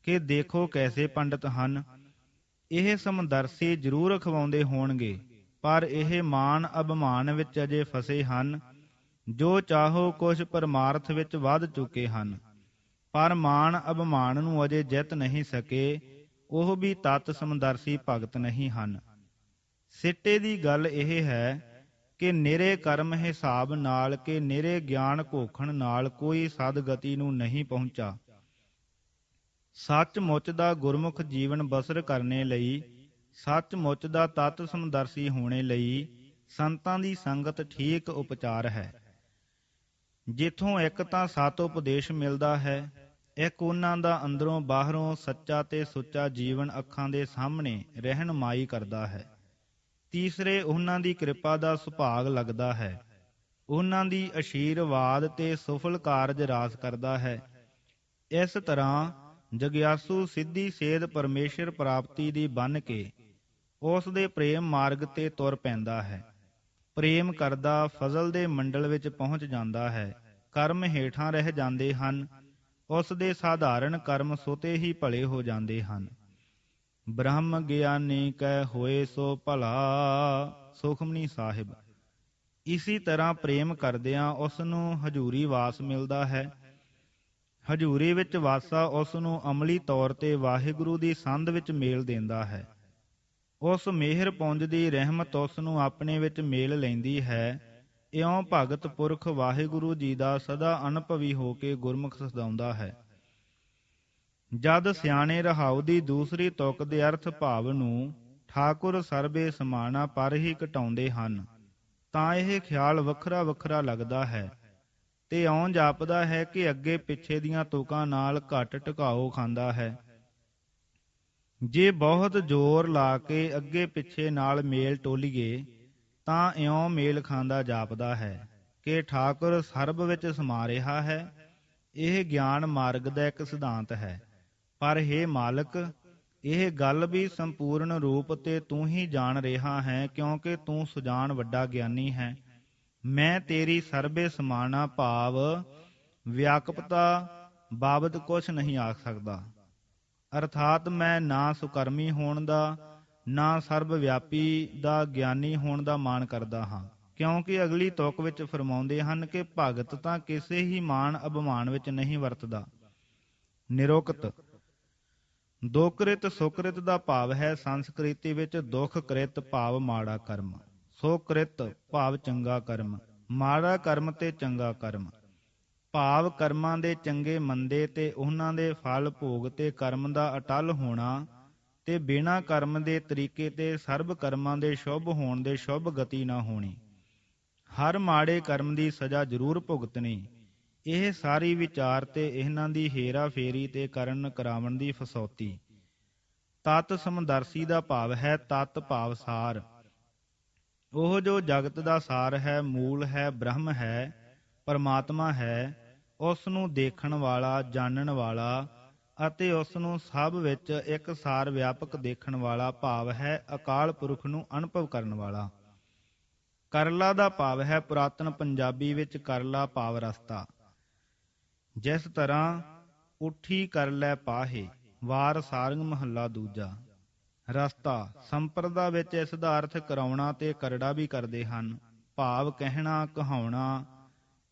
ਕਿ ਦੇਖੋ ਕੈਸੇ ਪੰਡਤ ਹਨ। ਇਹ ਸਮਦਰਸ਼ੀ ਜ਼ਰੂਰ ਅਖਵਾਉਂਦੇ ਹੋਣਗੇ, ਪਰ ਇਹ ਮਾਨ ਅਭਿਮਾਨ ਵਿੱਚ ਅਜੇ ਫਸੇ ਹਨ। ਜੋ ਚਾਹੋ ਕੁਛ ਪਰਮਾਰਥ ਵਿੱਚ ਵੱਧ ਚੁੱਕੇ ਹਨ, ਪਰ ਮਾਨ ਅਭਿਮਾਨ ਨੂੰ ਅਜੇ ਜਿੱਤ ਨਹੀਂ ਸਕੇ। ਉਹ ਵੀ ਤਤ ਸਮਦਰਸ਼ੀ ਭਗਤ ਨਹੀਂ ਹਨ। ਸਿੱਟੇ ਦੀ ਗੱਲ ਇਹ ਹੈ ਕਿ ਨਿਰੇ ਕਰਮ ਹਿਸਾਬ ਨਾਲ ਕਿ ਨਿਰੇ ਗਿਆਨ ਘੋਖਣ ਨਾਲ ਕੋਈ ਸਦਗਤੀ ਨੂੰ ਨਹੀਂ ਪਹੁੰਚਾ। ਸੱਚਮੁੱਚ ਦਾ ਗੁਰਮੁਖ ਜੀਵਨ ਬਸਰ ਕਰਨੇ ਲਈ, ਸੱਚਮੁੱਚ ਦਾ ਤਤ ਸਮਦਰਸ਼ੀ ਹੋਣੇ ਲਈ ਸੰਤਾਂ ਦੀ ਸੰਗਤ ਠੀਕ ਉਪਚਾਰ ਹੈ। ਜਿੱਥੋਂ ਇੱਕ ਤਾਂ ਸਤ ਉਪਦੇਸ਼ ਮਿਲਦਾ ਹੈ, ਇੱਕ ਉਹਨਾਂ ਦਾ ਅੰਦਰੋਂ ਬਾਹਰੋਂ ਸੱਚਾ ਤੇ ਸੁੱਚਾ ਜੀਵਨ ਅੱਖਾਂ ਦੇ ਸਾਹਮਣੇ ਰਹਿਨੁਮਾਈ ਕਰਦਾ ਹੈ। ਤੀਸਰੇ ਉਹਨਾਂ ਦੀ ਕਿਰਪਾ ਦਾ ਸੁਭਾਗ ਲੱਗਦਾ ਹੈ। ਉਹਨਾਂ ਦੀ ਅਸ਼ੀਰਵਾਦ ਤੇ ਸੁਫਲ ਕਾਰਜ ਰਾਸ ਕਰਦਾ ਹੈ। ਇਸ ਤਰ੍ਹਾਂ ਜਗਿਆਸੂ ਸਿੱਧੀ ਸੇਧ ਪਰਮੇਸ਼ਰ ਪ੍ਰਾਪਤੀ ਦੀ ਬੰਨ ਕੇ ਉਸ ਦੇ ਪ੍ਰੇਮ ਮਾਰਗ ਤੇ ਤੁਰ ਪੈਂਦਾ ਹੈ। ਪ੍ਰੇਮ ਕਰਦਾ ਫਜ਼ਲ ਦੇ ਮੰਡਲ ਵਿੱਚ ਪਹੁੰਚ ਜਾਂਦਾ ਹੈ। ਕਰਮ ਹੇਠਾਂ ਰਹਿ ਜਾਂਦੇ ਹਨ। ਉਸ ਦੇ ਸਾਧਾਰਨ ਕਰਮ ਸੁਤੇ ਹੀ ਭਲੇ ਹੋ ਜਾਂਦੇ ਹਨ। ਬ੍ਰਹਮ ਗਿਆਨੀ ਕੈ ਹੋਏ ਸੋ ਭਲਾ, ਸੁਖਮਨੀ ਸਾਹਿਬ। ਇਸੀ ਤਰ੍ਹਾਂ ਪ੍ਰੇਮ ਕਰਦਿਆਂ ਉਸ ਨੂੰ ਹਜ਼ੂਰੀ ਵਾਸ ਮਿਲਦਾ ਹੈ। ਹਜ਼ੂਰੀ ਵਿੱਚ ਵਾਸਾ ਉਸ ਨੂੰ ਅਮਲੀ ਤੌਰ ਤੇ ਵਾਹਿਗੁਰੂ ਦੀ ਸੰਧ ਵਿੱਚ ਮੇਲ ਦਿੰਦਾ ਹੈ। ਉਸ ਮਿਹਰ ਪੁੰਜ ਦੀ ਰਹਿਮਤ ਉਸ ਨੂੰ ਆਪਣੇ ਵਿੱਚ ਮੇਲ ਲੈਂਦੀ ਹੈ। ਇਉਂ ਭਗਤ ਪੁਰਖ ਵਾਹਿਗੁਰੂ ਜੀ ਦਾ ਸਦਾ ਅਨੁਭਵੀ ਹੋ ਕੇ ਗੁਰਮੁਖ ਸਦਾਉਂਦਾ ਹੈ। ਜਦ ਸਿਆਣੇ ਰਹਾਉ ਦੀ ਦੂਸਰੀ ਤੁਕ ਦੇ ਅਰਥ ਭਾਵ ਨੂੰ ਠਾਕੁਰ ਸਰਬੇ ਸਮਾਨਾ ਪਰ ਹੀ ਘਟਾਉਂਦੇ ਹਨ, ਤਾਂ ਇਹ ਖਿਆਲ ਵੱਖਰਾ ਵੱਖਰਾ ਲੱਗਦਾ ਹੈ ਤੇ ਇਉਂ ਜਾਪਦਾ ਹੈ ਕਿ ਅੱਗੇ ਪਿੱਛੇ ਦੀਆਂ ਤੁਕਾਂ ਨਾਲ ਘੱਟ ਢਕਾਓ ਖਾਂਦਾ ਹੈ। ਜੇ ਬਹੁਤ ਜ਼ੋਰ ਲਾ ਕੇ ਅੱਗੇ ਪਿੱਛੇ ਨਾਲ ਮੇਲ ਟੋਲੀਏ ਤਾਂ ਇਉਂ ਮੇਲ ਖਾਂਦਾ ਜਾਪਦਾ ਹੈ ਕਿ ਠਾਕੁਰ ਸਰਬ ਵਿੱਚ ਸਮਾ ਰਿਹਾ ਹੈ। ਇਹ ਗਿਆਨ ਮਾਰਗ ਦਾ ਇੱਕ ਸਿਧਾਂਤ ਹੈ। ਪਰ ਹੇ ਮਾਲਕ, ਇਹ ਗੱਲ ਵੀ ਸੰਪੂਰਨ ਰੂਪ ਤੇ ਤੂੰ ਹੀ ਜਾਣ ਰਿਹਾ ਹੈ, ਕਿਉਂਕਿ ਤੂੰ ਸੁਜਾਨ ਵੱਡਾ ਗਿਆਨੀ ਹੈ। ਮੈਂ ਤੇਰੀ ਸਰਬੇ ਸਮਾਨਾ ਭਾਵ ਵਿਆਕਪਤਾ ਬਾਬਤ ਕੁਛ ਨਹੀਂ ਆਖ ਸਕਦਾ। ਅਰਥਾਤ ਮੈਂ ਨਾ ਸੁਕਰਮੀ ਹੋਣ ਦਾ, ਨਾ ਸਰਬ ਵਿਆਪੀ ਦਾ ਗਿਆਨੀ ਹੋਣ ਦਾ ਮਾਣ ਕਰਦਾ ਹਾਂ, ਕਿਉਂਕਿ ਅਗਲੀ ਤੁਕ ਵਿੱਚ ਫਰਮਾਉਂਦੇ ਹਨ ਕਿ ਭਗਤ ਤਾਂ ਕਿਸੇ ਹੀ ਮਾਣ ਅਭਿਮਾਨ ਵਿੱਚ ਨਹੀਂ ਵਰਤਦਾ। ਨਿਰੁਕਤ। ਦੁਕ੍ਰਿਤ ਸੁਕ੍ਰਿਤ ਦਾ ਭਾਵ ਹੈ ਸੰਸਕ੍ਰਿਤੀ ਵਿੱਚ ਦੁੱਖ ਕ੍ਰਿਤ ਭਾਵ ਮਾੜਾ ਕਰਮ, ਸੁਕ੍ਰਿਤ ਭਾਵ ਚੰਗਾ ਕਰਮ, ਮਾੜਾ ਕਰਮ ਤੇ ਚੰਗਾ ਕਰਮ ਭਾਵ ਕਰਮਾਂ ਦੇ ਚੰਗੇ ਮੰਦੇ ਤੇ ਉਹਨਾਂ ਦੇ ਫਲ ਭੋਗ ਤੇ ਕਰਮ ਦਾ ਅਟਲ ਹੋਣਾ ਤੇ ਬਿਨਾਂ ਕਰਮ ਦੇ ਤਰੀਕੇ ਤੇ ਸਰਬ ਕਰਮਾਂ ਦੇ ਸ਼ੁਭ ਹੋਣ ਦੇ ਸ਼ੁਭ ਗਤੀ ਨਾ ਹੋਣੀ। ਹਰ ਮਾੜੇ ਕਰਮ ਦੀ ਸਜ਼ਾ ਜ਼ਰੂਰ ਭੁਗਤਣੀ। ਇਹ ਸਾਰੀ ਵਿਚਾਰ ਤੇ ਇਹਨਾਂ ਦੀ ਹੇਰਾ ਫੇਰੀ ਤੇ ਕਰਨ ਕਰਾਵਣ ਦੀ ਫਸੌਤੀ। ਤਤ ਸਮਦਰਸ਼ੀ ਦਾ ਭਾਵ ਹੈ ਤਤ ਭਾਵ ਸਾਰ। ਉਹ ਜੋ ਜਗਤ ਦਾ ਸਾਰ ਹੈ, ਮੂਲ ਹੈ, ਬ੍ਰਹਮ ਹੈ, ਪਰਮਾਤਮਾ ਹੈ, ਉਸ ਨੂੰ ਦੇਖਣ ਵਾਲਾ, ਜਾਣਨ ਵਾਲਾ ਅਤੇ ਉਸ ਨੂੰ ਸਭ ਵਿੱਚ ਇੱਕ ਸਾਰ ਵਿਆਪਕ ਦੇਖਣ ਵਾਲਾ ਭਾਵ ਹੈ ਅਕਾਲ ਪੁਰਖ ਨੂੰ ਅਨੁਭਵ ਕਰਨ ਵਾਲਾ। ਕਰਲਾ ਦਾ ਭਾਵ ਹੈ ਪੁਰਾਤਨ ਪੰਜਾਬੀ ਵਿੱਚ ਕਰਲਾ ਭਾਵ ਰਸਤਾ। ਜਿਸ ਤਰ੍ਹਾਂ ਉੱਠੀ ਕਰ ਲੈ ਪਾਹੇ, ਵਾਰ ਸਾਰੰਗ ਮਹੱਲਾ ਦੂਜਾ। ਰਸਤਾ ਸੰਪਰਦਾ ਵਿੱਚ ਇਸ ਦਾ ਅਰਥ ਕਰਾਉਣਾ ਤੇ ਕਰੜਾ ਵੀ ਕਰਦੇ ਹਨ। ਭਾਵ ਕਹਿਣਾ, ਕਹਾਉਣਾ,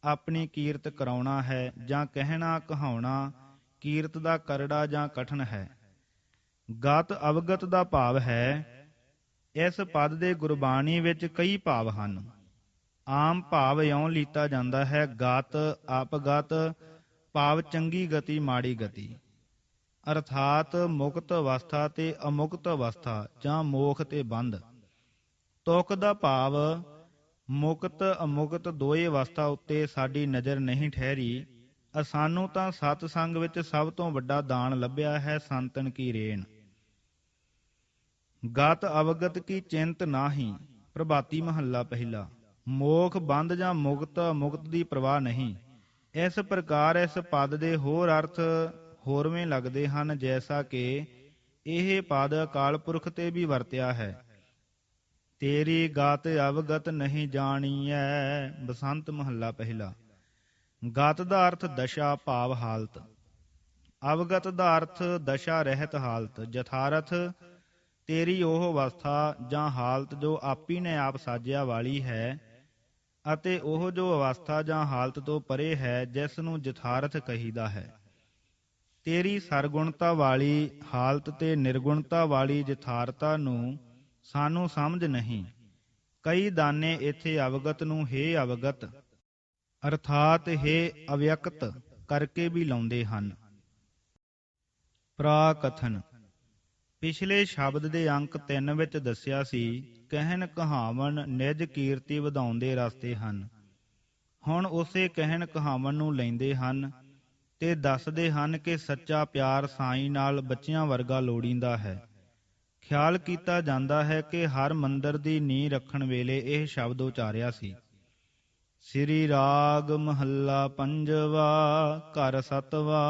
ਆਪਣੀ ਕੀਰਤ ਕਰਾਉਣਾ ਹੈ, ਜਾਂ ਕਹਿਣਾ, ਕਹਾਉਣਾ ਕੀਰਤ ਦਾ ਕਰੜਾ ਜਾਂ ਕਠਨ ਹੈ। ਗਤ ਅਵਗਤ ਦਾ ਭਾਵ ਹੈ। ਇਸ ਪਦ ਦੇ ਗੁਰਬਾਣੀ ਵਿੱਚ ਕਈ ਭਾਵ ਹਨ। ਆਮ ਭਾਵ ਇਉਂ ਲੀਤਾ ਜਾਂਦਾ ਹੈ, ਗਤ, ਅਪਗਤ ਭਾਵ ਚੰਗੀ ਗਤੀ, ਮਾੜੀ ਗਤੀ, ਅਰਥਾਤ ਮੁਕਤ ਅਵਸਥਾ ਤੇ ਅਮੁਕਤ ਅਵਸਥਾ ਜਾਂ ਮੋਖ ਤੇ ਬੰਧ। ਤੁਕ ਦਾ ਭਾਵ ਮੁਕਤ ਅਮੁਕਤ ਦੋਏ ਅਵਸਥਾ ਉੱਤੇ ਸਾਡੀ ਨਜ਼ਰ ਨਹੀਂ ਠਹਿਰੀ। ਸਾਨੂੰ ਤਾਂ ਸਤ ਸੰਗ ਵਿੱਚ ਸਭ ਤੋਂ ਵੱਡਾ ਦਾਨ ਲੱਭਿਆ ਹੈ, ਸੰਤਨ ਕੀ ਰੇਣ। ਗਤ ਅਵਗਤ ਕੀ ਚਿੰਤ ਨਾਹੀ, ਪ੍ਰਭਾਤੀ ਮਹੱਲਾ ਪਹਿਲਾ। ਮੋਖ ਬੰਧ ਜਾਂ ਮੁਕਤ ਅਮੁਕਤ ਦੀ ਪ੍ਰਵਾਹ ਨਹੀਂ। ਇਸ ਪ੍ਰਕਾਰ ਇਸ ਪਦ ਦੇ ਹੋਰ ਅਰਥ ਹੋਰਵੇਂ ਲੱਗਦੇ ਹਨ, ਜੈਸਾ ਕਿ ਇਹ ਪਦ ਅਕਾਲ ਪੁਰਖ ਤੇ ਵੀ ਵਰਤਿਆ ਹੈ। ਤੇਰੀ ਗਤ ਅਵਗਤ ਨਹੀਂ ਜਾਣੀਐ, ਬਸੰਤ ਮਹੱਲਾ ਪਹਿਲਾ। ਗਤ ਦਾ ਅਰਥ ਦਸ਼ਾ ਭਾਵ ਹਾਲਤ। ਅਵਗਤ ਦਾ ਅਰਥ ਦਸ਼ਾ ਰਹਿਤ ਹਾਲਤ। ਯਥਾਰਥ ਤੇਰੀ ਉਹ ਅਵਸਥਾ ਜਾਂ ਹਾਲਤ ਜੋ ਆਪੀ ਨੇ ਆਪ ਸਾਜਿਆ ਵਾਲੀ ਹੈ, ਅਤੇ ਉਹ ਜੋ ਅਵਸਥਾ ਜਾਂ ਹਾਲਤ ਤੋਂ ਪਰੇ ਹੈ, ਜਿਸ ਨੂੰ ਯਥਾਰਥ ਕਹੀਦਾ ਹੈ। ਤੇਰੀ ਸਰਗੁਣਤਾ ਵਾਲੀ ਹਾਲਤ ਤੇ ਨਿਰਗੁਣਤਾ ਵਾਲੀ ਯਥਾਰਥਤਾ ਨੂੰ ਸਾਨੂੰ ਸਮਝ ਨਹੀਂ। ਕਈ ਦਾਨੇ ਇੱਥੇ ਅਵਗਤ ਨੂੰ ਹੇ ਅਵਗਤ ਅਰਥਾਤ ਹੇ ਅਵਿਅਕਤ ਕਰਕੇ ਵੀ ਲਾਉਂਦੇ ਹਨ। ਪ੍ਰਾਕਥਨ ਪਿਛਲੇ ਸ਼ਬਦ ਦੇ ਅੰਕ 3 ਵਿੱਚ ਦੱਸਿਆ ਸੀ, ਕਹਿਣ ਕਹਾਵਨ ਨਿਜ ਕੀਰਤੀ ਵਧਾਉਂਦੇ ਰਸਤੇ ਹਨ। ਹੁਣ ਉਸੇ ਕਹਿਣ ਕਹਾਵਨ ਨੂੰ ਲੈਂਦੇ ਹਨ ਤੇ ਦੱਸਦੇ ਹਨ ਕਿ ਸੱਚਾ ਪਿਆਰ ਸਾਈਂ ਨਾਲ ਬੱਚਿਆਂ ਵਰਗਾ ਲੋੜੀਂਦਾ ਹੈ। ਖਿਆਲ ਕੀਤਾ ਜਾਂਦਾ ਹੈ ਕਿ ਹਰ ਮੰਦਰ ਦੀ ਨੀਂਹ ਰੱਖਣ ਵੇਲੇ ਇਹ ਸ਼ਬਦ ਉਚਾਰਿਆ ਸੀ। ਸ੍ਰੀ ਰਾਗ ਮਹੱਲਾ ਪੰਜਵਾ, ਘਰ ਸਤਵਾ।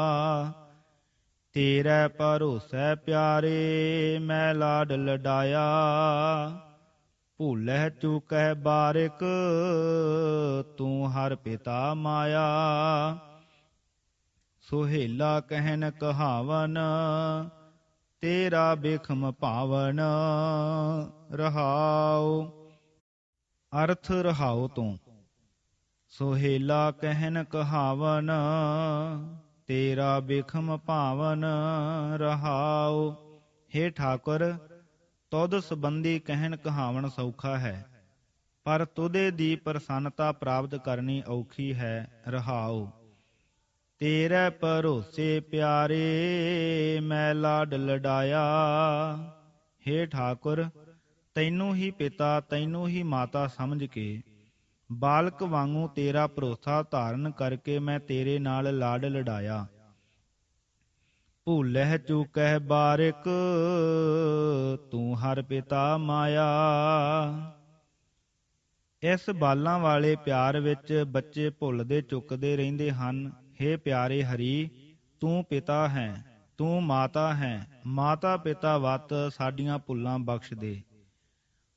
ਤੇਰੇ ਭਰੋਸੈ ਪਿਆਰੇ, ਮੈਂ ਲਾਡ ਲਡਾਇਆ। ਭੁੱਲਹਿ ਚੂਕਹਿ ਬਾਰਿਕ, ਤੂੰ ਹਰ ਪਿਤਾ ਮਾਇਆ। ਸੁਹੇਲਾ ਕਹਿਨ ਕਹਾਵਨ, ਤੇਰਾ ਬਿਖਮ ਭਾਵਨ। ਰਹਾਉ ਅਰਥ ਰਹਾਉ ਤੋਂ। ਸੁਹੇਲਾ ਕਹਿਨ ਕਹਾਵਨ, ਤੇਰਾ ਬਿਖਮ ਭਾਵਨ। ਰਹਾਉ ਹੇ ਠਾਕੁਰ, ਤੁਧ ਸੰਬੰਧੀ ਕਹਿਣ ਕਹਾਵਨ ਸੌਖਾ ਹੈ, ਪਰ ਤੁਧੇ ਦੀ ਪ੍ਰਸੰਨਤਾ ਪ੍ਰਾਪਤ ਕਰਨੀ ਔਖੀ ਹੈ। ਰਹਾਉ ਤੇਰੇ ਭਰੋਸੇ ਪਿਆਰੇ, ਮੈਂ ਲਾਡ ਲਡਾਇਆ। ਹੇ ਠਾਕੁਰ, ਤੈਨੂੰ ਹੀ ਪਿਤਾ, ਤੈਨੂੰ ਹੀ ਮਾਤਾ ਸਮਝ ਕੇ ਬਾਲਕ ਵਾਂਗੂ ਤੇਰਾ ਭਰੋਸਾ ਧਾਰਨ ਕਰਕੇ ਮੈਂ ਤੇਰੇ ਨਾਲ ਲਾਡ ਲਡਾਇਆ। ਭੁੱਲਹਿ ਚੂਕਹਿ ਬਾਰਿਕ, ਤੂੰ ਹਰ ਪਿਤਾ ਮਾਇਆ। ਇਸ ਬਾਲਾਂ ਵਾਲੇ ਪਿਆਰ ਵਿੱਚ ਬੱਚੇ ਭੁੱਲਦੇ ਚੁੱਕਦੇ ਰਹਿੰਦੇ ਹਨ। ਹੇ ਪਿਆਰੇ ਹਰੀ, ਤੂੰ ਪਿਤਾ ਹੈ, ਤੂੰ ਮਾਤਾ ਹੈ। ਮਾਤਾ ਪਿਤਾ ਵਤ ਸਾਡੀਆਂ ਭੁੱਲਾਂ ਬਖਸ਼ ਦੇ।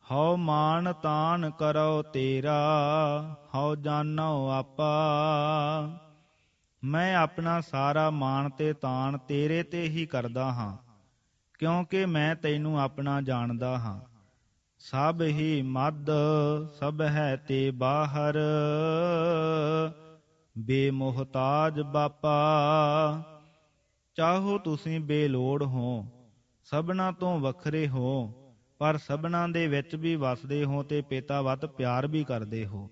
ਹਉ ਮਾਨ ਤਾਨ ਕਰੋ ਤੇਰਾ, ਹਉ ਜਾਨੋ ਆਪਾ। ਮੈਂ ਆਪਣਾ ਸਾਰਾ ਮਾਣ ਤੇ ਤਾਣ ਤੇਰੇ ਤੇ ਹੀ ਕਰਦਾ ਹਾਂ, ਕਿਉਂਕਿ ਮੈਂ ਤੈਨੂੰ ਆਪਣਾ ਜਾਣਦਾ ਹਾਂ। ਸਭ ਹੀ ਮੱਧ ਸਭ ਹੈ ਤੇ ਬਾਹਰ, ਬੇਮੁਹਤਾਜ ਬਾਪਾ। ਚਾਹੋ ਤੁਸੀਂ ਬੇਲੋੜ ਹੋ, ਸਭਨਾ ਤੋਂ ਵੱਖਰੇ ਹੋ, ਪਰ ਸਭਨਾਂ ਦੇ ਵਿੱਚ ਵੀ ਵਸਦੇ ਹੋ ਤੇ ਪਿਤਾ ਵੱਤ ਪਿਆਰ ਵੀ ਕਰਦੇ ਹੋ।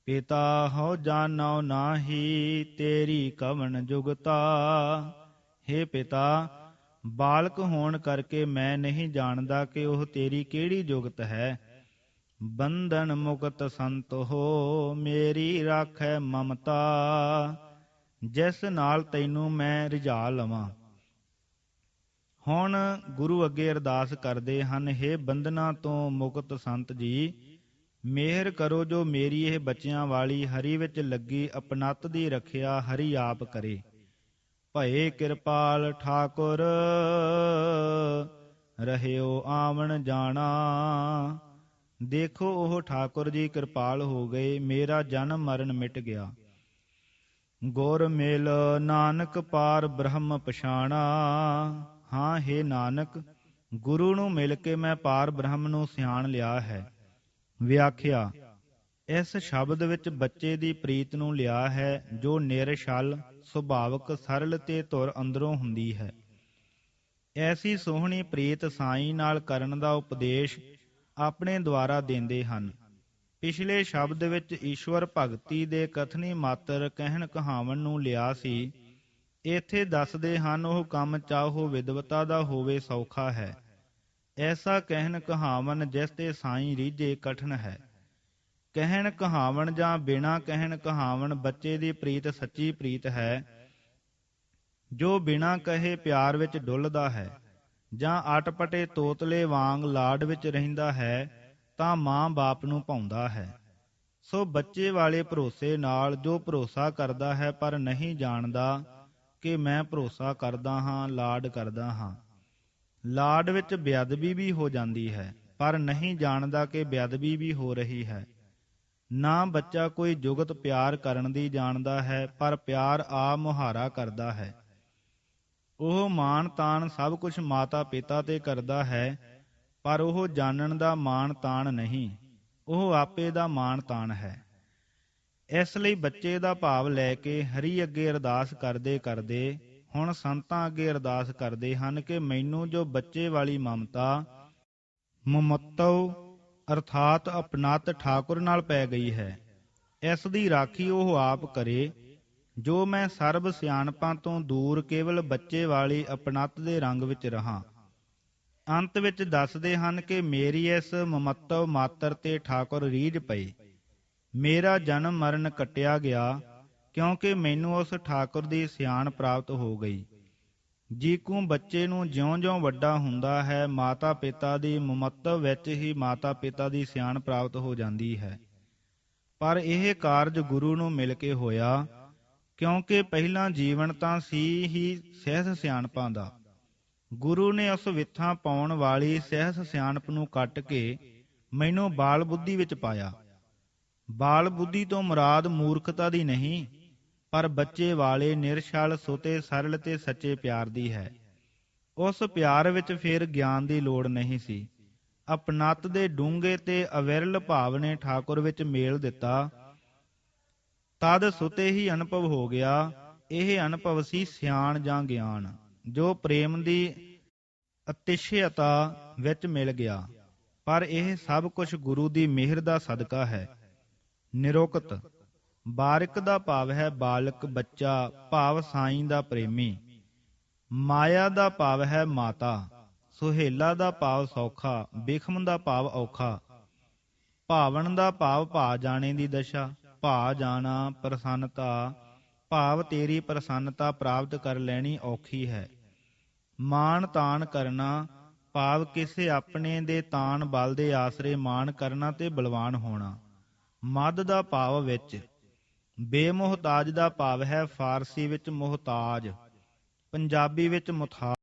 ਪਿਤਾ ਹਉ ਜਾਨਉ ਨਾਹੀ, ਤੇਰੀ ਕਵਣ ਜੁਗਤਾ। ਹੇ ਪਿਤਾ, ਬਾਲਕ ਹੋਣ ਕਰਕੇ ਮੈਂ ਨਹੀਂ ਜਾਣਦਾ ਕਿ ਉਹ ਤੇਰੀ ਕਿਹੜੀ ਜੁਗਤ ਹੈ। ਬੰਧਨ ਮੁਕਤ ਸੰਤ ਹੋ, ਮੇਰੀ ਰਾਖੈ ਮਮਤਾ। ਜਿਸ ਨਾਲ ਤੈਨੂੰ ਮੈਂ ਰਿਝਾ ਲਵਾਂ। ਹੁਣ ਗੁਰੂ ਅੱਗੇ ਅਰਦਾਸ ਕਰਦੇ ਹਨ, ਹੇ ਬੰਧਨਾਂ ਤੋਂ ਮੁਕਤ ਸੰਤ ਜੀ, ਮਿਹਰ ਕਰੋ ਜੋ ਮੇਰੀ ਇਹ ਬੱਚਿਆਂ ਵਾਲੀ ਹਰੀ ਵਿੱਚ ਲੱਗੀ ਅਪਨੱਤ ਦੀ ਰੱਖਿਆ ਹਰੀ ਆਪ ਕਰੇ। ਭਏ ਕਿਰਪਾਲ ਠਾਕੁਰ ਰਹਿਓ ਆਵਣ ਜਾਣਾ। ਦੇਖੋ ਉਹ ਠਾਕੁਰ ਜੀ ਕਿਰਪਾਲ ਹੋ ਗਏ, ਮੇਰਾ ਜਨਮ ਮਰਨ ਮਿਟ ਗਿਆ। ਗੁਰ ਮਿਲ ਨਾਨਕ ਪਾਰ ਬ੍ਰਹਮ ਪਛਾਣਾ। ਹਾਂ ਹੇ ਨਾਨਕ, ਗੁਰੂ ਨੂੰ ਮਿਲ ਕੇ ਮੈਂ ਪਾਰ ਬ੍ਰਹਮ ਨੂੰ ਸਿਆਣ ਲਿਆ ਹੈ। ਵਿਆਖਿਆ, ਇਸ ਸ਼ਬਦ ਵਿੱਚ ਬੱਚੇ ਦੀ ਪ੍ਰੀਤ ਨੂੰ ਲਿਆ ਹੈ, ਜੋ ਨਿਰਛਲ ਸੁਭਾਵਕ ਸਰਲ ਤੇ ਧੁਰ ਅੰਦਰੋਂ ਹੁੰਦੀ ਹੈ। ਐਸੀ ਸੋਹਣੀ ਪ੍ਰੀਤ ਸਾਈਂ ਨਾਲ ਕਰਨ ਦਾ ਉਪਦੇਸ਼ ਆਪਣੇ ਦੁਆਰਾ ਦਿੰਦੇ ਹਨ। ਪਿਛਲੇ ਸ਼ਬਦ ਵਿੱਚ ਈਸ਼ਵਰ ਭਗਤੀ ਦੇ ਕਥਨੀ ਮਾਤਰ ਕਹਿਣ ਕਹਾਵਣ ਨੂੰ ਲਿਆ ਸੀ। ਇੱਥੇ ਦੱਸਦੇ ਹਨ ਉਹ ਕੰਮ ਚਾਹੋ ਵਿਦਵਤਾ ਦਾ ਹੋਵੇ ਸੌਖਾ ਹੈ। ਐਸਾ ਕਹਿਣ ਕਹਾਵਨ ਜਿਸ ਤੇ ਸਾਈਂ ਰੀਝੇ ਕਠਨ ਹੈ। ਕਹਿਣ ਕਹਾਵਣ ਜਾਂ ਬਿਨਾਂ ਕਹਿਣ ਕਹਾਵਣ ਬੱਚੇ ਦੀ ਪ੍ਰੀਤ ਸੱਚੀ ਪ੍ਰੀਤ ਹੈ, ਜੋ ਬਿਨਾਂ ਕਹੇ ਪਿਆਰ ਵਿੱਚ ਡੁੱਲਦਾ ਹੈ ਜਾਂ ਅਟਪਟੇ ਤੋਤਲੇ ਵਾਂਗ ਲਾਡ ਵਿੱਚ ਰਹਿੰਦਾ ਹੈ ਤਾਂ ਮਾਂ ਬਾਪ ਨੂੰ ਭਾਉਂਦਾ ਹੈ। ਸੋ ਬੱਚੇ ਵਾਲੇ ਭਰੋਸੇ ਨਾਲ ਜੋ ਭਰੋਸਾ ਕਰਦਾ ਹੈ ਪਰ ਨਹੀਂ ਜਾਣਦਾ ਕਿ ਮੈਂ ਭਰੋਸਾ ਕਰਦਾ ਹਾਂ, ਲਾਡ ਕਰਦਾ ਹਾਂ। ਲਾਡ ਵਿੱਚ ਬੇਅਦਬੀ ਵੀ ਹੋ ਜਾਂਦੀ ਹੈ, ਪਰ ਨਹੀਂ ਜਾਣਦਾ ਕਿ ਬੇਅਦਬੀ ਵੀ ਹੋ ਰਹੀ ਹੈ। ਨਾ ਬੱਚਾ ਕੋਈ ਜੁਗਤ ਪਿਆਰ ਕਰਨ ਦੀ ਜਾਣਦਾ ਹੈ, ਪਰ ਪਿਆਰ ਆ ਮੁਹਾਰਾ ਕਰਦਾ ਹੈ। ਉਹ ਮਾਣ ਤਾਣ ਸਭ ਕੁਝ ਮਾਤਾ ਪਿਤਾ ਤੇ ਕਰਦਾ ਹੈ, ਪਰ ਉਹ ਜਾਣਨ ਦਾ ਮਾਣ ਤਾਣ ਨਹੀਂ, ਉਹ ਆਪੇ ਦਾ ਮਾਣ ਤਾਣ ਹੈ। ਇਸ ਲਈ ਬੱਚੇ ਦਾ ਭਾਵ ਲੈ ਕੇ ਹਰੀ ਅੱਗੇ ਅਰਦਾਸ ਕਰਦੇ ਕਰਦੇ ਹੁਣ ਸੰਤਾਂ ਅੱਗੇ ਅਰਦਾਸ ਕਰਦੇ ਹਨ ਕਿ ਮੈਨੂੰ ਜੋ ਬੱਚੇ ਵਾਲੀ ਮਮਤਾ ਮਮਤਵ ਅਰਥਾਤ ਅਪਨੱਤ ਠਾਕੁਰ ਨਾਲ ਪੈ ਗਈ ਹੈ, ਇਸ ਦੀ ਰਾਖੀ ਉਹ ਆਪ ਕਰੇ, ਜੋ ਮੈਂ ਸਰਬ ਸਿਆਣਪਾਂ ਤੋਂ ਦੂਰ ਕੇਵਲ ਬੱਚੇ ਵਾਲੀ ਅਪਨੱਤ ਦੇ ਰੰਗ ਵਿੱਚ ਰਹਾਂ। ਅੰਤ ਵਿੱਚ ਦੱਸਦੇ ਹਨ ਕਿ ਮੇਰੀ ਇਸ ਮਮਤਵ ਮਾਤਰ ਤੇ ਠਾਕੁਰ ਰੀਝ ਪਏ। ਮੇਰਾ ਜਨਮ ਮਰਨ ਕੱਟਿਆ ਗਿਆ, ਕਿਉਂਕਿ ਮੈਨੂੰ ਉਸ ਠਾਕੁਰ ਦੀ ਸਿਆਣ ਪ੍ਰਾਪਤ ਹੋ ਗਈ। ਜੀਕੂ ਬੱਚੇ ਨੂੰ ਜਿਉਂ-ਜਿਉਂ ਵੱਡਾ ਹੁੰਦਾ ਹੈ, ਮਾਤਾ ਪਿਤਾ ਦੀ ਮਮਤਵ ਵਿੱਚ ਹੀ ਮਾਤਾ ਪਿਤਾ ਦੀ ਸਿਆਣ ਪ੍ਰਾਪਤ ਹੋ ਜਾਂਦੀ ਹੈ। ਪਰ ਇਹ ਕਾਰਜ ਗੁਰੂ ਨੂੰ ਮਿਲ ਕੇ ਹੋਇਆ, ਕਿਉਂਕਿ ਪਹਿਲਾਂ ਜੀਵਨ ਤਾਂ ਸੀ ਹੀ ਸਹਿਸ ਸਿਆਣਪਾਂ ਦਾ। ਗੁਰੂ ਨੇ ਉਸ ਵਿੱਥਾਂ ਪਾਉਣ ਵਾਲੀ ਸਹਿਸ ਸਿਆਣਪ ਨੂੰ ਕੱਟ ਕੇ ਮੈਨੂੰ ਬਾਲ ਬੁੱਧੀ ਵਿੱਚ ਪਾਇਆ। ਬਾਲ ਬੁੱਧੀ ਤੋਂ ਮੁਰਾਦ ਮੂਰਖਤਾ ਦੀ ਨਹੀਂ, ਪਰ ਬੱਚੇ ਵਾਲੇ ਨਿਰਛਲ ਸੁਤੇ ਸਰਲ ਤੇ ਸੱਚੇ ਪਿਆਰ ਦੀ ਹੈ। ਉਸ ਪਿਆਰ ਵਿੱਚ ਫਿਰ ਗਿਆਨ ਦੀ ਲੋੜ ਨਹੀਂ ਸੀ। ਅਪਨੱਤ ਦੇ ਡੂੰਘੇ ਤੇ ਅਵਿਰਲ ਭਾਵ ਨੇ ਠਾਕੁਰ ਵਿੱਚ ਮੇਲ ਦਿੱਤਾ, ਤਦ ਸੁਤੇ ਹੀ ਅਨੁਭਵ ਹੋ ਗਿਆ। ਇਹ ਅਨੁਭਵ ਸੀ ਸਿਆਣ ਜਾਂ ਗਿਆਨ, ਜੋ ਪ੍ਰੇਮ ਦੀ ਅਤਿਸ਼ਯਤਾ ਵਿੱਚ ਮਿਲ ਗਿਆ। ਪਰ ਇਹ ਸਭ ਕੁਝ ਗੁਰੂ ਦੀ ਮਿਹਰ ਦਾ ਸਦਕਾ ਹੈ। ਨਿਰੁਕਤ ਬਾਰਿਕ ਦਾ ਭਾਵ ਹੈ ਬਾਲਕ, ਬੱਚਾ, ਭਾਵ ਸਾਈਂ ਦਾ ਪ੍ਰੇਮੀ। ਮਾਇਆ ਦਾ ਭਾਵ ਹੈ ਮਾਤਾ। ਸੁਹੇਲਾ ਦਾ ਭਾਵ ਸੌਖਾ, ਬਿਖਮ ਦਾ ਭਾਵ ਔਖਾ। ਭਾਵਨ ਦਾ ਭਾਵ ਭਾ ਜਾਣੇ ਦੀ ਦਸ਼ਾ, ਭਾ ਜਾਣਾ ਪ੍ਰਸੰਨਤਾ, ਭਾਵ ਤੇਰੀ ਪ੍ਰਸੰਨਤਾ ਪ੍ਰਾਪਤ ਕਰ ਲੈਣੀ ਔਖੀ ਹੈ। ਮਾਣ ਤਾਣ ਕਰਨਾ ਭਾਵ ਕਿਸੇ ਆਪਣੇ ਦੇ ਤਾਣ ਬਲ ਦੇ ਆਸਰੇ ਮਾਣ ਕਰਨਾ ਤੇ ਬਲਵਾਨ ਹੋਣਾ। ਮਦ ਦਾ ਭਾਵ ਵਿੱਚ। ਬੇਮੁਹਤਾਜ ਦਾ ਭਾਵ ਹੈ ਫਾਰਸੀ ਵਿੱਚ ਮੁਹਤਾਜ, ਪੰਜਾਬੀ ਵਿੱਚ ਮੁਥਾਜ।